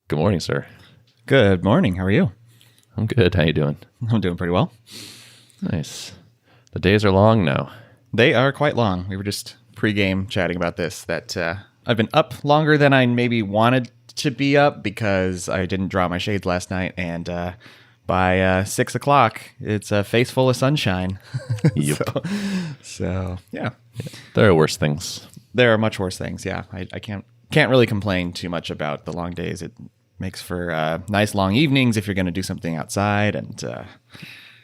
Good morning, sir. Good morning. How are you? I'm good. How you doing? I'm doing pretty well. Nice. The days are long now. They are quite long. We were just pre-game chatting about this, that I've been up longer than I maybe wanted to be up because I didn't draw my shades last night. And by 6 o'clock, it's a face full of sunshine. Yep. So, yeah. There are worse things. There are much worse things, yeah. I can't really complain too much about the long days. It makes for nice long evenings if you're going to do something outside. And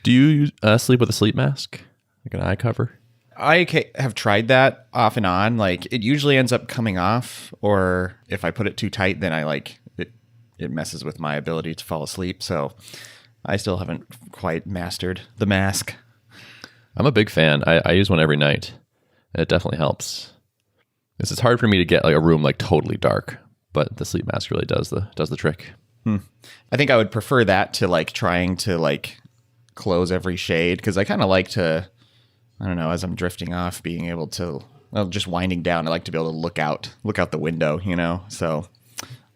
do you sleep with a sleep mask? Like an eye cover? I have tried that off and on. Like, it usually ends up coming off, or if I put it too tight, then it messes with my ability to fall asleep. So I still haven't quite mastered the mask. I'm a big fan. I use one every night, and it definitely helps. It's hard for me to get like a room like totally dark, but the sleep mask really does the trick. I think I would prefer that to like trying to like close every shade, because I kind of like to, I don't know, as I'm drifting off, being able to, well, just winding down, I like to be able to look out the window, you know. So,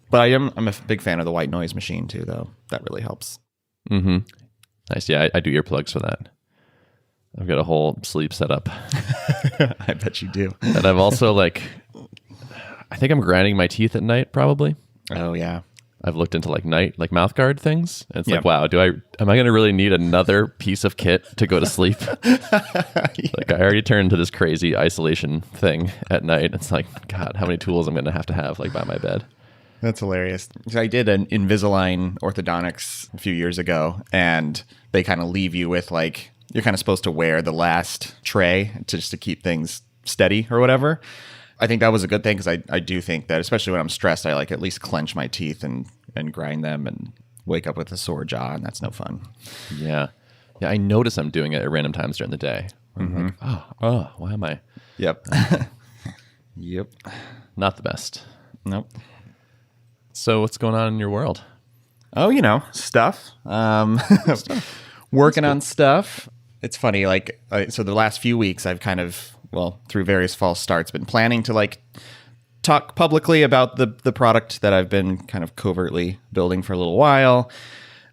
but I'm a big fan of the white noise machine too, though. That really helps. Mm-hmm. Nice. Yeah, I do earplugs for that. I've got a whole sleep setup. I bet you do. And I've also I think I'm grinding my teeth at night probably. Oh yeah. I've looked into mouth guard things. And it's like, wow, am I going to really need another piece of kit to go to sleep? Like, I already turned into this crazy isolation thing at night. It's like, God, how many tools I'm going to have like by my bed. That's hilarious. I did an Invisalign orthodontics a few years ago, and they kind of leave you with like, you're kind of supposed to wear the last tray just to keep things steady or whatever. I think that was a good thing, because I do think that, especially when I'm stressed, I like at least clench my teeth and grind them and wake up with a sore jaw, and that's no fun. Yeah. Yeah, I notice I'm doing it at random times during the day. I'm like, oh, why am I? Yep. Yep. Not the best. Nope. So what's going on in your world? Oh, stuff. Working on stuff. It's funny, so the last few weeks I've kind of, through various false starts, been planning to talk publicly about the product that I've been kind of covertly building for a little while.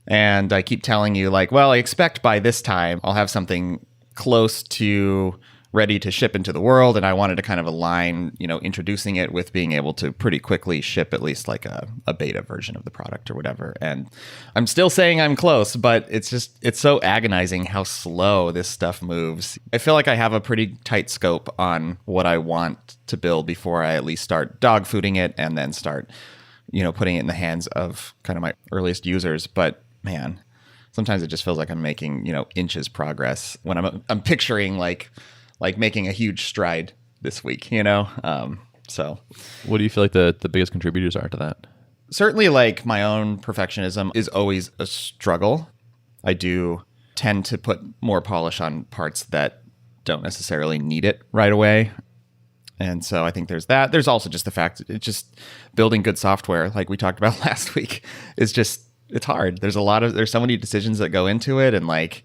And I keep telling you I expect by this time I'll have something close to ready to ship into the world. And I wanted to kind of align, introducing it with being able to pretty quickly ship at least a beta version of the product or whatever. And I'm still saying I'm close, but it's so agonizing how slow this stuff moves. I feel like I have a pretty tight scope on what I want to build before I at least start dog fooding it and then start, putting it in the hands of kind of my earliest users. But man, sometimes it just feels like I'm making, inches progress when I'm picturing like making a huge stride this week, So what do you feel like the biggest contributors are to that? Certainly my own perfectionism is always a struggle. I do tend to put more polish on parts that don't necessarily need it right away. And so I think there's that. There's also just the fact that it's just building good software, like we talked about last week, is just, it's hard. There's so many decisions that go into it. And I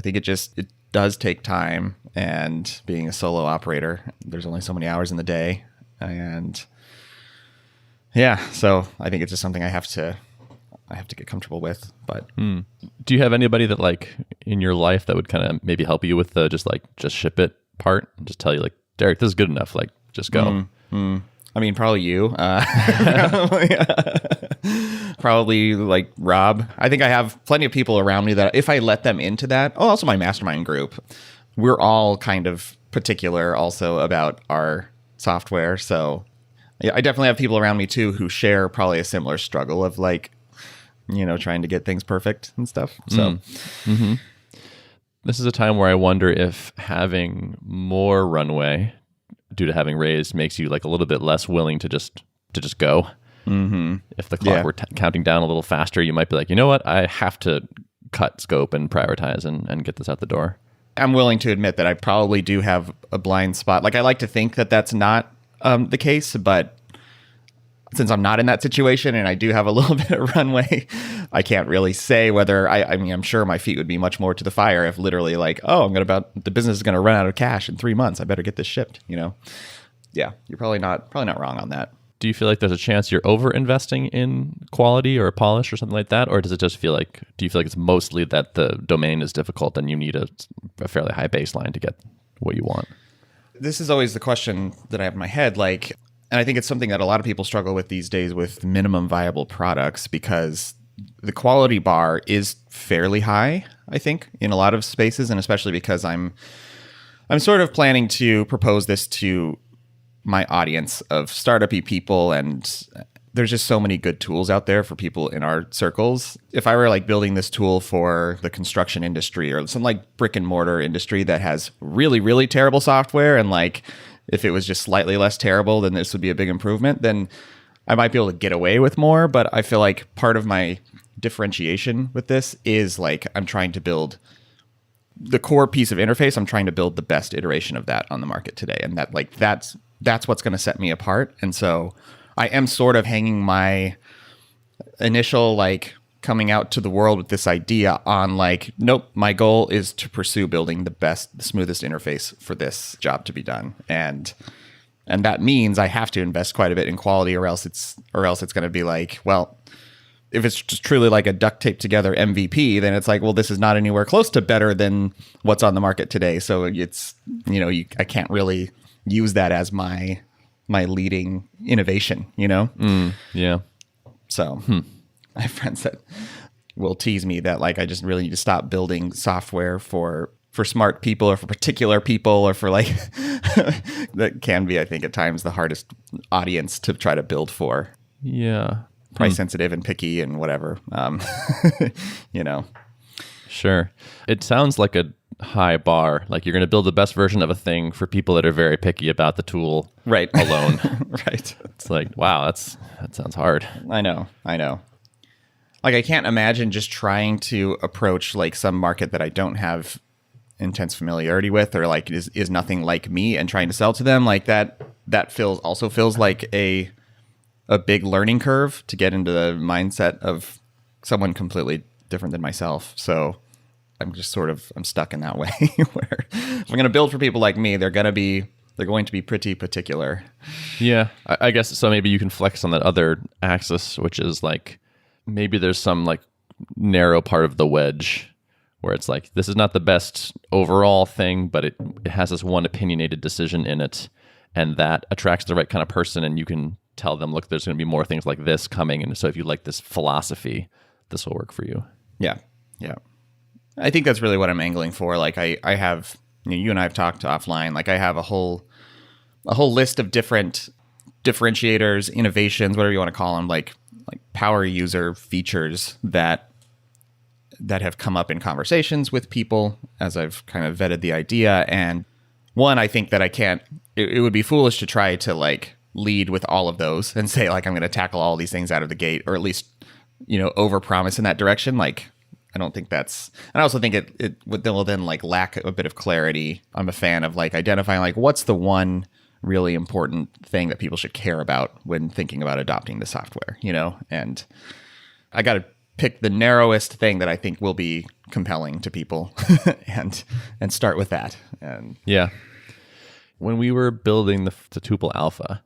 think it does take time, and being a solo operator, there's only so many hours in the day. And yeah, so I think it's just something I have to get comfortable with. But do you have anybody that in your life that would kind of maybe help you with the just ship it part and just tell you Derrick, this is good enough, just go? I mean, probably you. Probably Rob. I think I have plenty of people around me that if I let them into that, also my mastermind group, we're all kind of particular also about our software. So yeah, I definitely have people around me too who share probably a similar struggle of trying to get things perfect and stuff. So this is a time where I wonder if having more runway due to having raised makes you a little bit less willing to just go. If the clock were counting down a little faster, you might be like, you know what, I have to cut scope and prioritize and get this out the door. I'm willing to admit that I probably do have a blind spot. I like to think that that's not the case, but since I'm not in that situation and I do have a little bit of runway, I can't really say whether I mean, I'm sure my feet would be much more to the fire if literally the business is going to run out of cash in 3 months. I better get this shipped, Yeah, you're probably not wrong on that. do you feel like there's a chance you're over investing in quality or polish or something like that? Or does it just feel like, do you feel like it's mostly that the domain is difficult and you need a fairly high baseline to get what you want? This is always the question that I have in my head. Like, and I think it's something that a lot of people struggle with these days with minimum viable products, because the quality bar is fairly high, I think, in a lot of spaces. And especially because I'm sort of planning to propose this to my audience of startup-y people, and there's just so many good tools out there for people in our circles. If I were like building this tool for the construction industry or some like brick and mortar industry that has really, really terrible software, and like if it was just slightly less terrible, then this would be a big improvement, then I might be able to get away with more. But I feel like part of my differentiation with this is like I'm trying to build the core piece of interface. I'm trying to build the best iteration of that on the market today, and that's what's going to set me apart. And so I am sort of hanging my initial like coming out to the world with this idea on like, nope, my goal is to pursue building the smoothest interface for this job to be done. And that means I have to invest quite a bit in quality, or else it's going to be like, well, if it's just truly like a duct tape together MVP, then it's like, well, this is not anywhere close to better than what's on the market today. So it's, I can't really use that as my leading innovation, Yeah. So I have friends that will tease me that like I just really need to stop building software for smart people or for particular people or for like that can be, I think, at times the hardest audience to try to build for. Yeah. Price sensitive and picky and whatever. Sure. It sounds like a high bar. Like you're going to build the best version of a thing for people that are very picky about the tool right alone. Right. It's like, wow, that sounds hard. I know. Like I can't imagine just trying to approach like some market that I don't have intense familiarity with, or like is nothing like me, and trying to sell to them like that feels like a big learning curve to get into the mindset of someone completely different than myself. So I'm just I'm stuck in that way where if I'm going to build for people like me, they're going to be pretty particular. Yeah, I guess so. Maybe you can flex on that other axis, which is like maybe there's some like narrow part of the wedge where it's like, this is not the best overall thing, but it has this one opinionated decision in it, and that attracts the right kind of person, and you can tell them, look, there's going to be more things like this coming, and so if you like this philosophy, this will work for you. Yeah. I think that's really what I'm angling for. Like I have, you and I have talked offline. Like I have a whole list of different differentiators, innovations, whatever you want to call them, like power user features that have come up in conversations with people as I've kind of vetted the idea. And one, I think that it would be foolish to try to like lead with all of those and say like, I'm going to tackle all these things out of the gate, or at least, overpromise in that direction. Like, I don't think and I also think it will then like lack a bit of clarity. I'm a fan of like identifying like what's the one really important thing that people should care about when thinking about adopting the software, and I got to pick the narrowest thing that I think will be compelling to people and start with that. And yeah, when we were building the Tuple Alpha,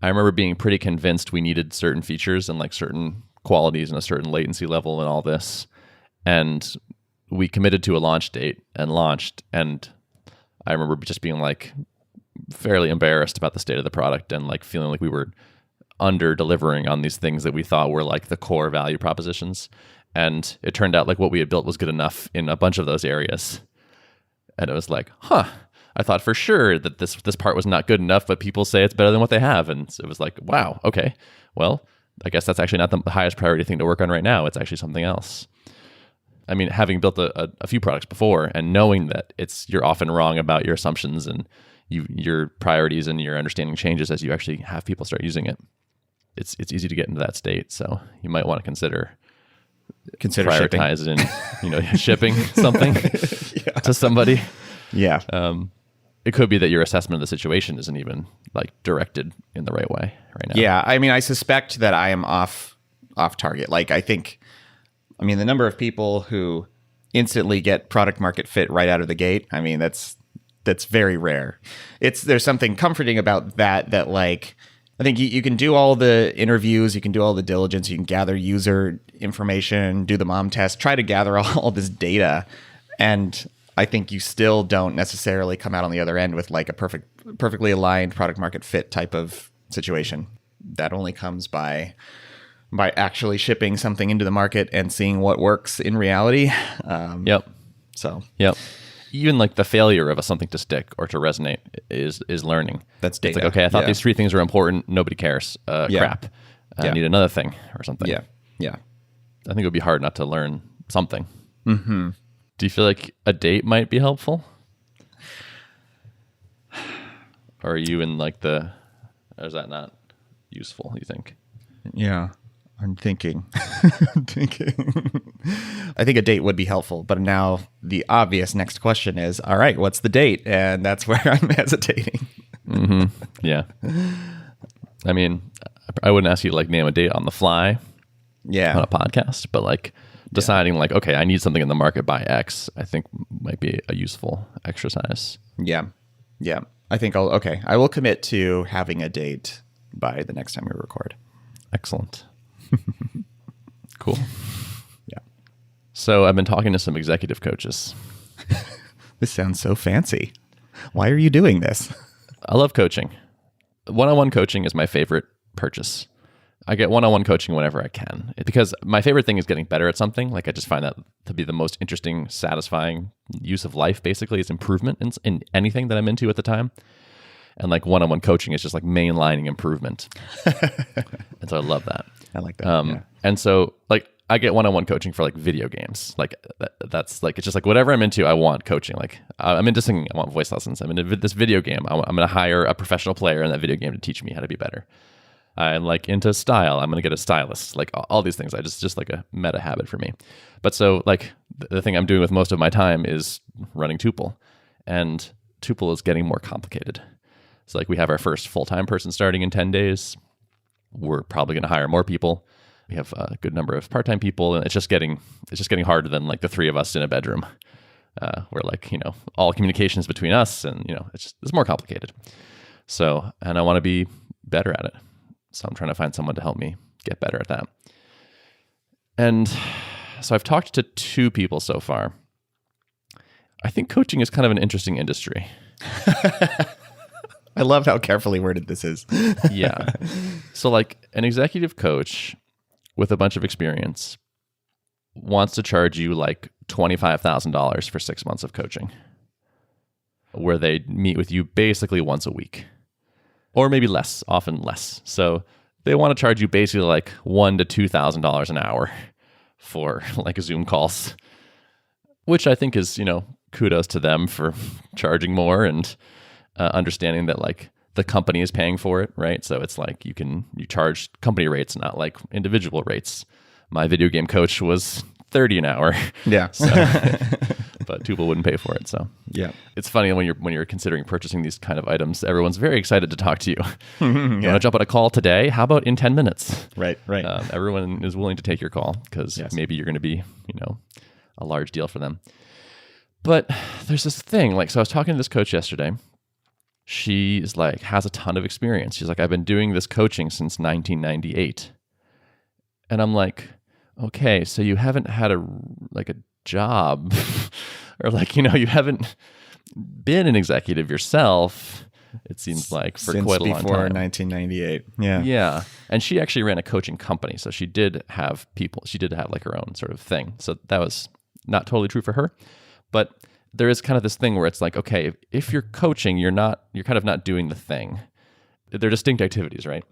I remember being pretty convinced we needed certain features and like certain qualities and a certain latency level and all this. And we committed to a launch date and launched. And I remember just being like fairly embarrassed about the state of the product and like feeling like we were under delivering on these things that we thought were like the core value propositions. And it turned out like what we had built was good enough in a bunch of those areas. And it was like, I thought for sure that this part was not good enough, but people say it's better than what they have. And so it was like, wow, okay, well, I guess that's actually not the highest priority thing to work on right now. It's actually something else. I mean, having built a few products before and knowing that you're often wrong about your assumptions and your priorities and your understanding changes as you actually have people start using it. It's easy to get into that state. So you might want to consider prioritizing, shipping something to somebody. Yeah. It could be that your assessment of the situation isn't even like directed in the right way right now. Yeah. I mean, I suspect that I am off target. Like the number of people who instantly get product market fit right out of the gate, I mean, that's very rare. There's something comforting about that like I think you can do all the interviews, you can do all the diligence, you can gather user information, do the mom test, try to gather all this data. And I think you still don't necessarily come out on the other end with like a perfectly aligned product market fit type of situation. That only comes by actually shipping something into the market and seeing what works in reality. Yep. So even like the failure of something to stick or to resonate is learning. That's data. It's like, okay, I thought these 3 things were important. Nobody cares. Crap. I need another thing or something. Yeah. I think it would be hard not to learn something. Mm-hmm. Do you feel like a date might be helpful? Or are you in like or is that not useful, you think? Yeah. I'm thinking. I think a date would be helpful, but now the obvious next question is, all right, what's the date? And that's where I'm hesitating. Mm-hmm. Yeah. I mean, I wouldn't ask you to like name a date on the fly on a podcast, but like deciding like, okay, I need something in the market by X, I think might be a useful exercise. Yeah. I think I will commit to having a date by the next time we record. Excellent. Cool. Yeah. So I've been talking to some executive coaches. This sounds so fancy. Why are you doing this? I love coaching. One-on-one coaching is my favorite purchase. I get one-on-one coaching whenever I can because my favorite thing is getting better at something. Like I just find that to be the most interesting, satisfying use of life, basically, is improvement in anything that I'm into at the time. And like one-on-one coaching is just like mainlining improvement. And so I love that. I like that. And so like I get one-on-one coaching for like video games. Like that's like, it's just like whatever I'm into, I want coaching. Like I'm into singing, I want voice lessons. I'm into this video game. I'm going to hire a professional player in that video game to teach me how to be better. I'm like into style. I'm going to get a stylist, like all these things. I just like a meta habit for me. But so like the thing I'm doing with most of my time is running Tuple, and Tuple is getting more complicated. So like we have our first full-time person starting in 10 days. We're probably going to hire more people. We have a good number of part-time people, and it's just getting harder than like the 3 of us in a bedroom. Where like, all communication is between us, and it's more complicated. So, and I want to be better at it. So I'm trying to find someone to help me get better at that. And so I've talked to 2 people so far. I think coaching is kind of an interesting industry. I love how carefully worded this is. Yeah. So like an executive coach with a bunch of experience wants to charge you like $25,000 for 6 months of coaching, where they meet with you basically once a week, or maybe less, often less. So they want to charge you basically like $1,000 to $2,000 an hour for like Zoom calls, which I think is, kudos to them for charging more and understanding that like the company is paying for it, right? So it's like you charge company rates, not like individual rates. My video game coach was $30 an hour. Yeah. So, but Tuple wouldn't pay for it. So yeah, it's funny when you're considering purchasing these kind of items, everyone's very excited to talk to you. You want to jump on a call today? How about in 10 minutes? Right. Everyone is willing to take your call because maybe you're going to be, a large deal for them. But there's this thing, like, so I was talking to this coach yesterday. She's like, has a ton of experience. She's like, I've been doing this coaching since 1998. And I'm like, okay, so you haven't had a job or like, you haven't been an executive yourself, it seems like, for since quite a long time. Before 1998. Yeah. Yeah. And she actually ran a coaching company. So she did have people, she did have like her own sort of thing. So that was not totally true for her. But there is kind of this thing where it's like, okay, if you're coaching, you're kind of not doing the thing. They're distinct activities, right?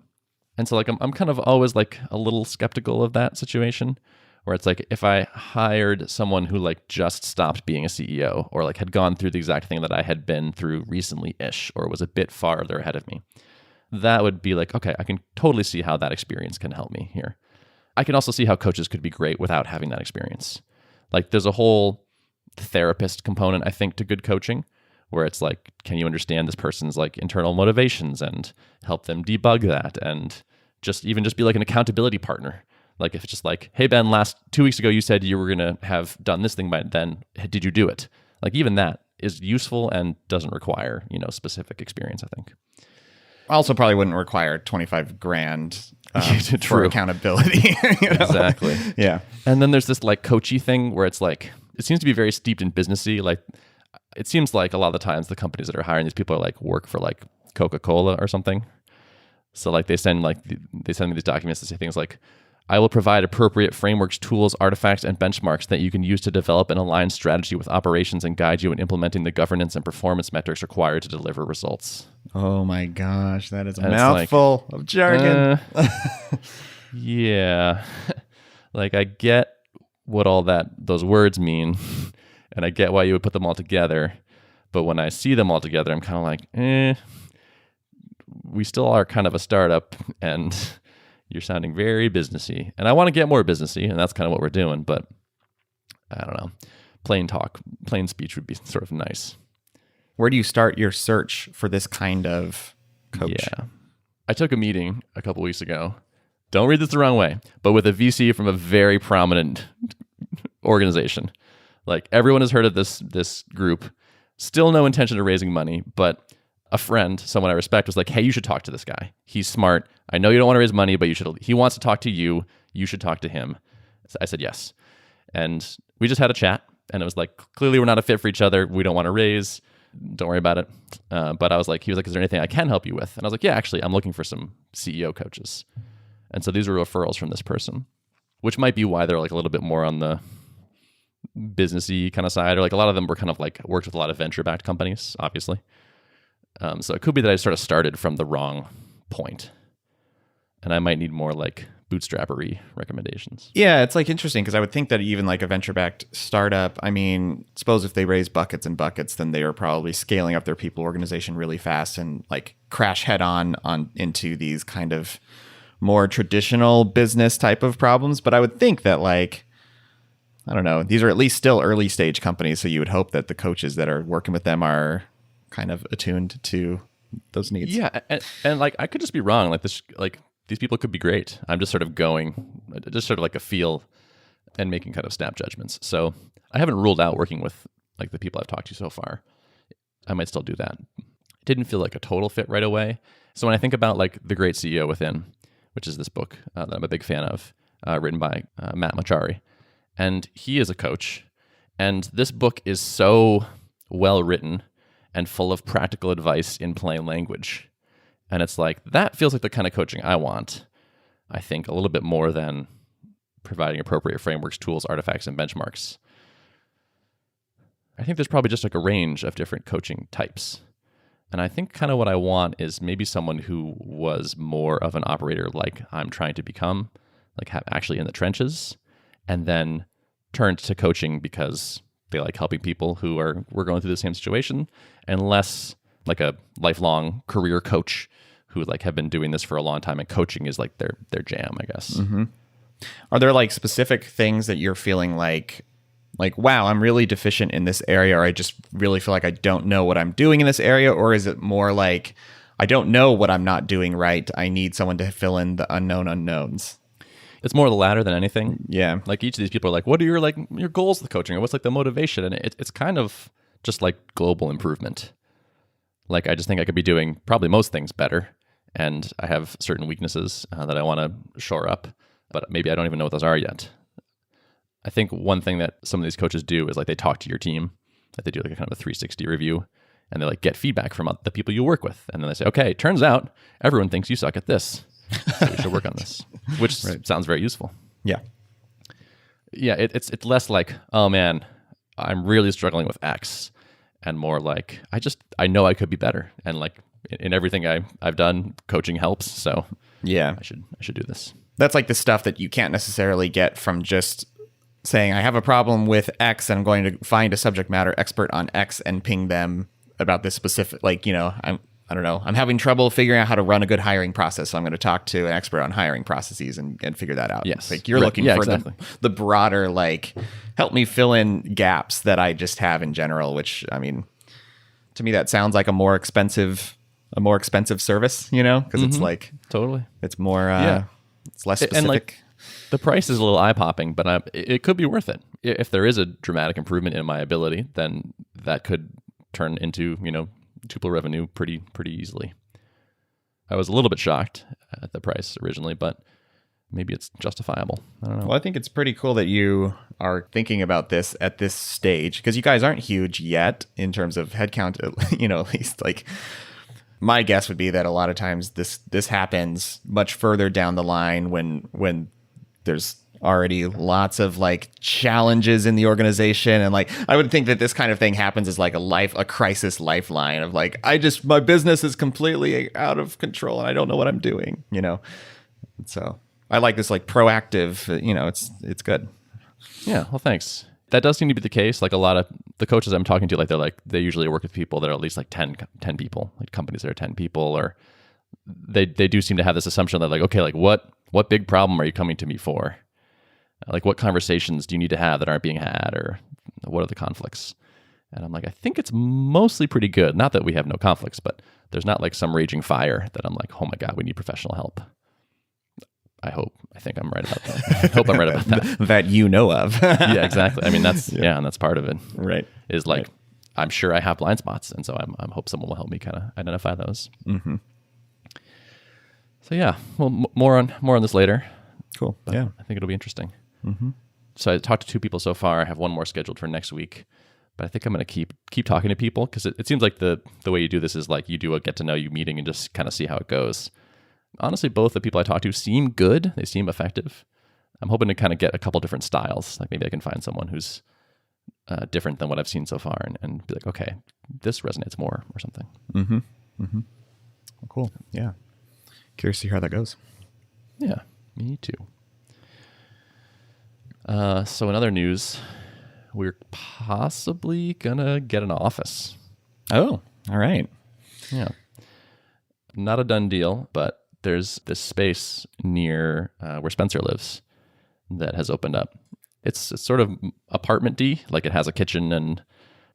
And so like I'm kind of always like a little skeptical of that situation where it's like if I hired someone who like just stopped being a CEO or like had gone through the exact thing that I had been through recently-ish or was a bit farther ahead of me, that would be like, okay, I can totally see how that experience can help me here. I can also see how coaches could be great without having that experience. Like there's a whole therapist component, I think, to good coaching, where it's like, can you understand this person's like internal motivations and help them debug that, and just be like an accountability partner. Like if it's just like, hey Ben, 2 weeks ago you said you were gonna have done this thing by then. Did you do it? Like even that is useful and doesn't require specific experience, I think. Also probably wouldn't require 25 grand for True. accountability. Exactly. Yeah. And then there's this like coachy thing where it's like, it seems to be very steeped in businessy. Like it seems like a lot of the times the companies that are hiring these people are like work for like Coca-Cola or something. So like they send me these documents to say things like, I will provide appropriate frameworks, tools, artifacts, and benchmarks that you can use to develop an aligned strategy with operations and guide you in implementing the governance and performance metrics required to deliver results. Oh my gosh, that is a And it's mouthful of jargon. Yeah. Like I get what all those words mean, and I get why you would put them all together. But when I see them all together, I'm kind of like, we still are kind of a startup, and you're sounding very businessy. And I want to get more businessy, and that's kind of what we're doing. But I don't know. Plain speech would be sort of nice. Where do you start your search for this kind of coach? Yeah. I took a meeting a couple weeks ago. Don't read this the wrong way, but with a VC from a very prominent organization. Like everyone has heard of this group. Still no intention of raising money, but a friend, someone I respect, was like, hey, you should talk to this guy. He's smart. I know you don't want to raise money, but he wants to talk to you. You should talk to him. So I said yes. And we just had a chat, and it was like, clearly we're not a fit for each other. We don't want to raise. Don't worry about it. But he was like, is there anything I can help you with? And I was like, yeah, actually, I'm looking for some CEO coaches. And so these are referrals from this person, which might be why they're like a little bit more on the businessy kind of side, or like a lot of them were kind of like worked with a lot of venture-backed companies, obviously. So it could be that I sort of started from the wrong point, and I might need more like bootstrappery recommendations. Yeah, it's like interesting because I would think that even like a venture-backed startup, I mean, suppose if they raise buckets and buckets, then they are probably scaling up their people organization really fast and like crash head on into these kind of more traditional business type of problems. But I would think that like, I don't know, these are at least still early stage companies. So you would hope that the coaches that are working with them are kind of attuned to those needs. Yeah. And like, I could just be wrong. Like these people could be great. I'm just sort of like a feel and making kind of snap judgments. So I haven't ruled out working with like the people I've talked to so far. I might still do that. It didn't feel like a total fit right away. So when I think about like The Great CEO Within, which is this book that I'm a big fan of, written by Matt Machari. And he is a coach. And this book is so well written and full of practical advice in plain language. And it's like, that feels like the kind of coaching I want, I think, a little bit more than providing appropriate frameworks, tools, artifacts, and benchmarks. I think there's probably just like a range of different coaching types. And I think kind of what I want is maybe someone who was more of an operator like I'm trying to become, like actually in the trenches, and then turned to coaching because they like helping people who were going through the same situation, and less like a lifelong career coach who like have been doing this for a long time, and coaching is like their jam, I guess. Mm-hmm. Are there like specific things that you're feeling like, wow, I'm really deficient in this area, or I just really feel like I don't know what I'm doing in this area? Or is it more like, I don't know what I'm not doing right, I need someone to fill in the unknown unknowns? It's more the latter than anything. Yeah. Like each of these people are like, what are your goals with coaching? Or what's like the motivation? And it's kind of just like global improvement. Like I just think I could be doing probably most things better. And I have certain weaknesses that I want to shore up, but maybe I don't even know what those are yet. I think one thing that some of these coaches do is like they talk to your team, like they do like a kind of a 360 review, and they like get feedback from the people you work with. And then they say, okay, turns out everyone thinks you suck at this. So we should work on this, which sounds very useful. Yeah. Yeah. It's less like, oh man, I'm really struggling with X, and more like, I know I could be better. And like in everything I've done, coaching helps. So yeah, I should do this. That's like the stuff that you can't necessarily get from just saying, I have a problem with X and I'm going to find a subject matter expert on X and ping them about this specific, like, you know, I don't know, I'm having trouble figuring out how to run a good hiring process. So I'm going to talk to an expert on hiring processes and figure that out. Yes. Like you're looking for exactly. the broader, like, help me fill in gaps that I just have in general, which, I mean, to me, that sounds like a more expensive service, you know, because it's like, totally, it's more, it's less specific. And like, the price is a little eye-popping, but it could be worth it. If there is a dramatic improvement in my ability, then that could turn into, you know, Tuple revenue pretty easily. I was a little bit shocked at the price originally, but maybe it's justifiable. I don't know. Well, I think it's pretty cool that you are thinking about this at this stage, because you guys aren't huge yet in terms of headcount, at least. Like, my guess would be that a lot of times this happens much further down the line when there's already lots of like challenges in the organization, and like I would think that this kind of thing happens as like a crisis lifeline of like, my business is completely out of control and I don't know what I'm doing, So I like this like proactive, it's good. Yeah, well, thanks. That does seem to be the case. Like a lot of the coaches I'm talking to, like they usually work with people that are at least like 10 people, like companies that are 10 people, or they do seem to have this assumption that like, okay, like what big problem are you coming to me for? Like what conversations do you need to have that aren't being had, or what are the conflicts? And I'm like, I think it's mostly pretty good. Not that we have no conflicts, but there's not like some raging fire that I'm like, oh my God, we need professional help. I think I'm right about that. I hope I'm right about that. That you know of. Yeah, exactly. I mean, that's and that's part of it. Right. Is like, right. I'm sure I have blind spots, and so I hope someone will help me kind of identify those. Mm-hmm. So yeah, well, more on this later. Cool. But yeah, I think it'll be interesting. Mm-hmm. So I talked to 2 people so far. I have one more scheduled for next week, but I think I'm going to keep talking to people, because it seems like the way you do this is like you do a get to know you meeting and just kind of see how it goes. Honestly, both the people I talk to seem good. They seem effective. I'm hoping to kind of get a couple different styles. Like maybe I can find someone who's different than what I've seen so far, and be like, okay, this resonates more or something. Mm-hmm. Mm-hmm. Well, cool. Yeah. Curious to hear how that goes. Yeah, me too. So in other news, we're possibly gonna get an office. Oh, all right. Yeah. Not a done deal, but there's this space near where Spencer lives that has opened up. It's sort of apartment-y, like it has a kitchen and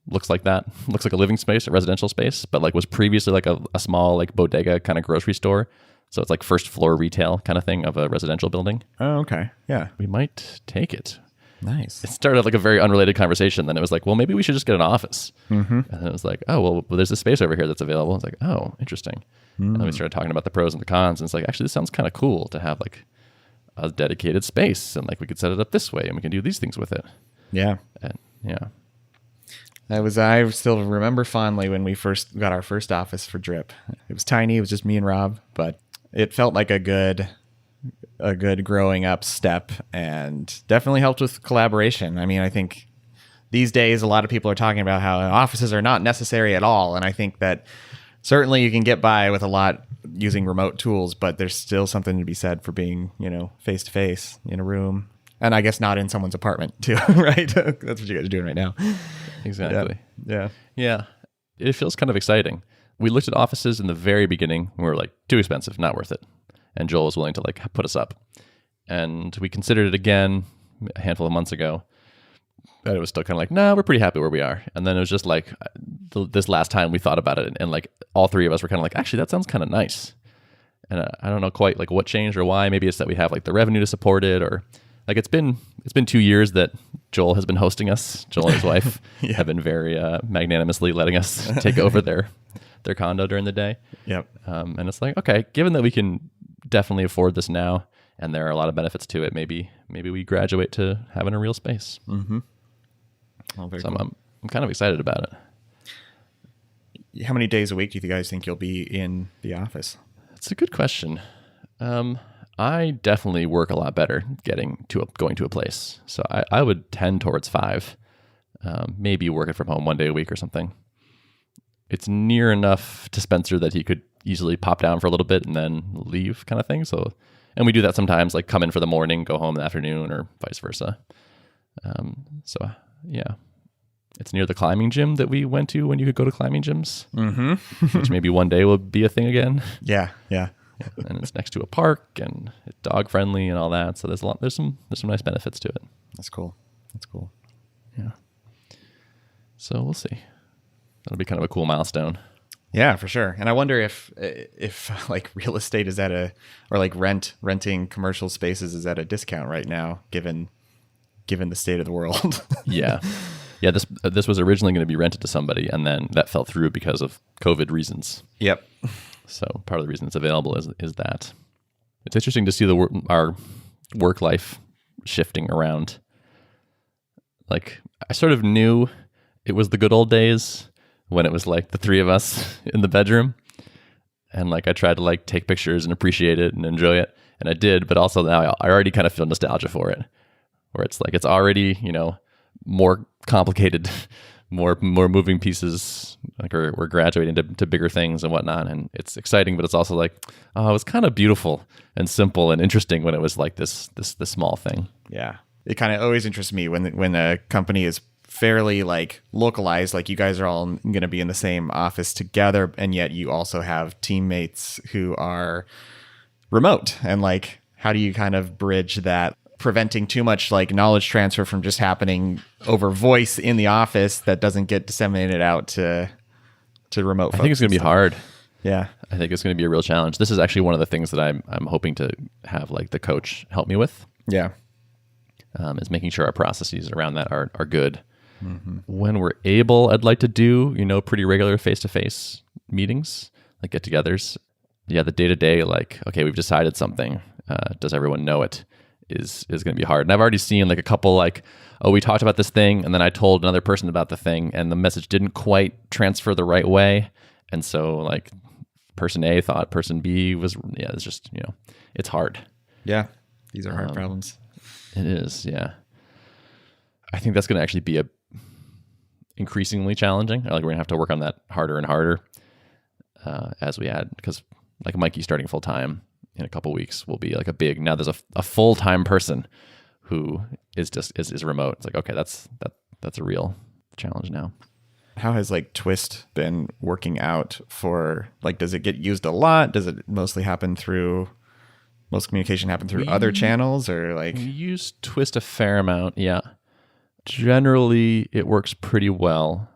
looks like that. Looks like a living space, a residential space, but like was previously like a small like bodega kind of grocery store. So it's like first floor retail kind of thing of a residential building. Oh, okay. Yeah. We might take it. Nice. It started like a very unrelated conversation. Then it was like, well, maybe we should just get an office. Mm-hmm. And then it was like, oh, well, there's this space over here that's available. It's like, oh, interesting. And then we started talking about the pros and the cons. And it's like, actually, this sounds kind of cool to have like a dedicated space. And like we could set it up this way and we can do these things with it. Yeah. And yeah. I still remember fondly when we first got our first office for Drip. It was tiny. It was just me and Rob, but it felt like a good growing up step, and definitely helped with collaboration. I mean, I think these days a lot of people are talking about how offices are not necessary at all, and I think that certainly you can get by with a lot using remote tools, but there's still something to be said for being, face to face in a room, and I guess not in someone's apartment too, right? That's what you guys are doing right now. Exactly. Yeah. It feels kind of exciting. We looked at offices in the very beginning and we were like, too expensive, not worth it. And Joel was willing to like put us up. And we considered it again a handful of months ago. And it was still kind of like, no, we're pretty happy where we are. And then it was just like this last time we thought about it, and like all 3 of us were kind of like, actually, that sounds kind of nice. And I don't know quite like what changed or why. Maybe it's that we have like the revenue to support it, or like it's been 2 years that Joel has been hosting us. Joel and his wife have been very magnanimously letting us take over their condo during the day. Yep. And it's like, okay, given that we can definitely afford this now, and there are a lot of benefits to it, maybe we graduate to having a real space. Mm-hmm. Oh, so cool. I'm kind of excited about it. How many days a week do you guys think you'll be in the office? It's a good question. I definitely work a lot better going to a place. So I would tend towards 5, maybe working from home 1 day a week or something. It's near enough to Spencer that he could easily pop down for a little bit and then leave kind of thing. So, and we do that sometimes, like come in for the morning, go home in the afternoon, or vice versa. So yeah, it's near the climbing gym that we went to when you could go to climbing gyms, which maybe one day will be a thing again. Yeah. And it's next to a park and it's dog friendly and all that. So there's some nice benefits to it. That's cool. Yeah. So we'll see. That'll be kind of a cool milestone. Yeah, for sure. And I wonder if like real estate is or like renting commercial spaces is at a discount right now, given the state of the world. Yeah. This was originally going to be rented to somebody, and then that fell through because of COVID reasons. Yep. So part of the reason it's available is that. It's interesting to see our work life shifting around. Like, I sort of knew it was the good old days when it was like the three of us in the bedroom. And like I tried to like take pictures and appreciate it and enjoy it. And I did, but also now I already kind of feel nostalgia for it. Where it's like it's already, more complicated, more moving pieces. Like we're graduating to bigger things and whatnot. And it's exciting, but it's also like, oh, it was kind of beautiful and simple and interesting when it was like this small thing. Yeah. It kind of always interests me when a company is fairly like localized, like you guys are all going to be in the same office together, and yet you also have teammates who are remote. And like, how do you kind of bridge that, preventing too much like knowledge transfer from just happening over voice in the office that doesn't get disseminated out to remote folks? I think it's going to be hard. Yeah. I think it's going to be a real challenge. This is actually one of the things that I'm hoping to have like the coach help me with. Yeah. Is making sure our processes around that are good. Mm-hmm. When we're able, I'd like to do, pretty regular face-to-face meetings, like get-togethers. Yeah, the day-to-day, like, okay, we've decided something. Does everyone know it? Is going to be hard. And I've already seen like a couple like, oh, we talked about this thing, and then I told another person about the thing, and the message didn't quite transfer the right way. And so like person A thought person B was, it's just, it's hard. Yeah, these are hard problems. It is, yeah. I think that's going to actually be increasingly challenging. Like we're going to have to work on that harder and harder as we add, because like Mikey starting full time in a couple weeks will be like now there's a full time person who is remote. It's like, okay, that's a real challenge now. How has like Twist been working out for, like, does it get used a lot? Does it mostly happen through, most communication happen through other channels, or like? We use Twist a fair amount, yeah. Generally, it works pretty well.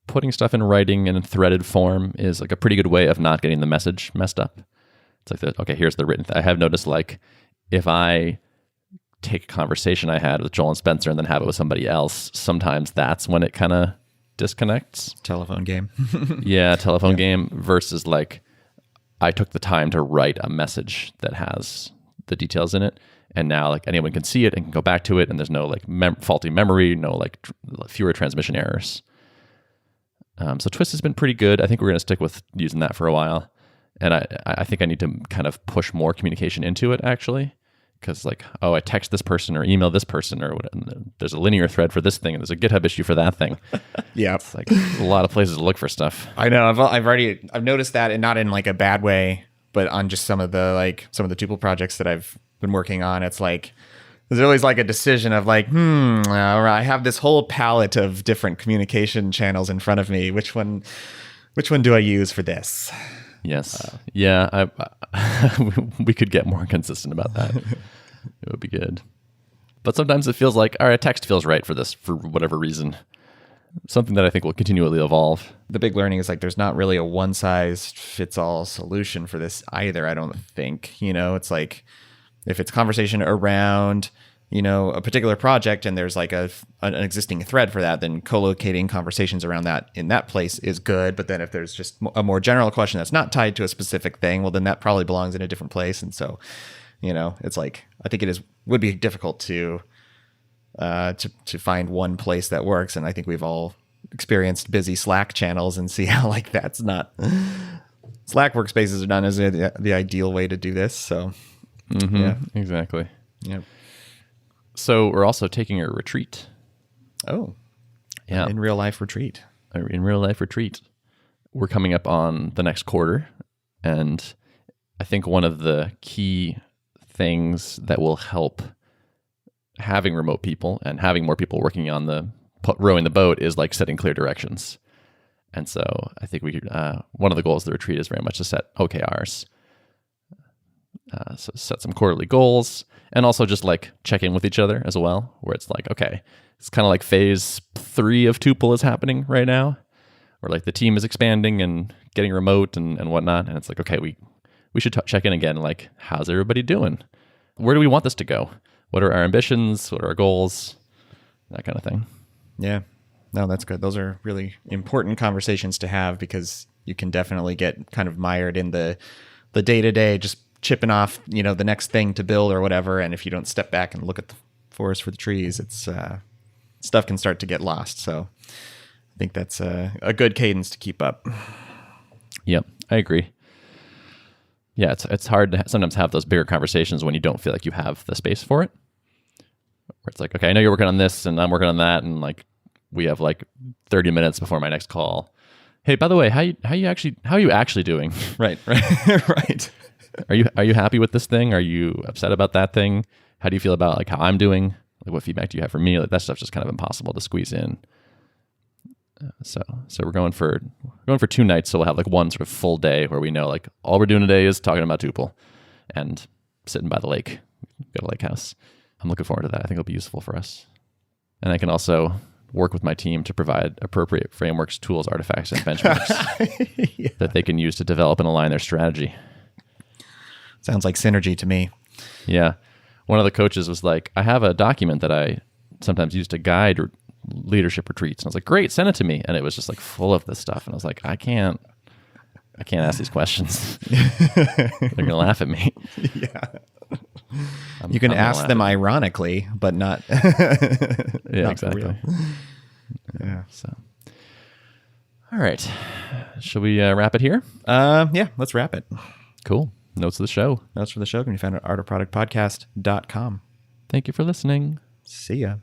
Putting stuff in writing in a threaded form is like a pretty good way of not getting the message messed up. It's like, okay, here's the written I have noticed, like, if I take a conversation I had with Joel and Spencer and then have it with somebody else, sometimes that's when it kind of disconnects. Telephone game. Yeah, telephone game versus like I took the time to write a message that has the details in it, and now like anyone can see it and can go back to it, and there's no like faulty memory, no like fewer transmission errors. So Twist has been pretty good. I think we're going to stick with using that for a while. And I think I need to kind of push more communication into it, actually. Because like, oh, I text this person or email this person, or there's a linear thread for this thing, and there's a GitHub issue for that thing. Yeah. It's like a lot of places to look for stuff. I know. I've noticed that, and not in like a bad way, but on just some of the Tuple projects that I've been working on. It's like, there's always like a decision of like, I have this whole palette of different communication channels in front of me. Which one do I use for this? Yes. Yeah. We could get more consistent about that. It would be good. But sometimes it feels like, all right, text feels right for this for whatever reason. Something that I think will continually evolve. The big learning is like, there's not really a one size fits all solution for this either. I don't think, it's like, if it's conversation around, a particular project and there's like an existing thread for that, then co-locating conversations around that in that place is good. But then if there's just a more general question that's not tied to a specific thing, well, then that probably belongs in a different place. And so, it's like, I think would be difficult to find one place that works. And I think we've all experienced busy Slack channels and see how like that's not, Slack workspaces are not as the ideal way to do this. So yeah, exactly. Yeah. So we're also taking a retreat. Oh, yeah. In real life retreat. We're coming up on the next quarter. And I think one of the key things that will help having remote people and having more people working on rowing the boat is like setting clear directions. And so I think one of the goals of the retreat is very much to set OKRs. So set some quarterly goals, and also just like check in with each other as well, where it's like, okay, it's kind of like phase 3 of Tuple is happening right now, where like the team is expanding and getting remote and whatnot. And it's like, okay, we should check in again. Like, how's everybody doing? Where do we want this to go? What are our ambitions? What are our goals? That kind of thing. Yeah. No, that's good. Those are really important conversations to have, because you can definitely get kind of mired in the day-to-day, just chipping off, the next thing to build or whatever. And if you don't step back and look at the forest for the trees, it's stuff can start to get lost. So I think that's a good cadence to keep up. Yep, I agree. Yeah, it's hard to sometimes have those bigger conversations when you don't feel like you have the space for it. Where it's like, okay, I know you're working on this and I'm working on that, and like we have like 30 minutes before my next call. Hey, by the way, how are you actually doing? Right. Right. Are you happy with this thing? Are you upset about that thing? How do you feel about like how I'm doing? Like, what feedback do you have for me? Like, that stuff's just kind of impossible to squeeze in. So we're going for 2 nights. So we'll have like one sort of full day where we know like all we're doing today is talking about Tuple and sitting by the lake. Go to Lake House. I'm looking forward to that. I think it'll be useful for us. And I can also work with my team to provide appropriate frameworks, tools, artifacts, and benchmarks that they can use to develop and align their strategy. Sounds like synergy to me. Yeah. One of the coaches was like, I have a document that I sometimes use to guide leadership retreats. And I was like, great, send it to me. And it was just like full of this stuff. And I was like, I can't ask these questions. They're going to laugh at me. Yeah. You can ask them ironically, but not. Yeah, not exactly. for real. Yeah. So, all right. Shall we wrap it here? Yeah, let's wrap it. Cool. Notes of the show. Notes for the show can be found at artofproductpodcast.com. Thank you for listening. See ya.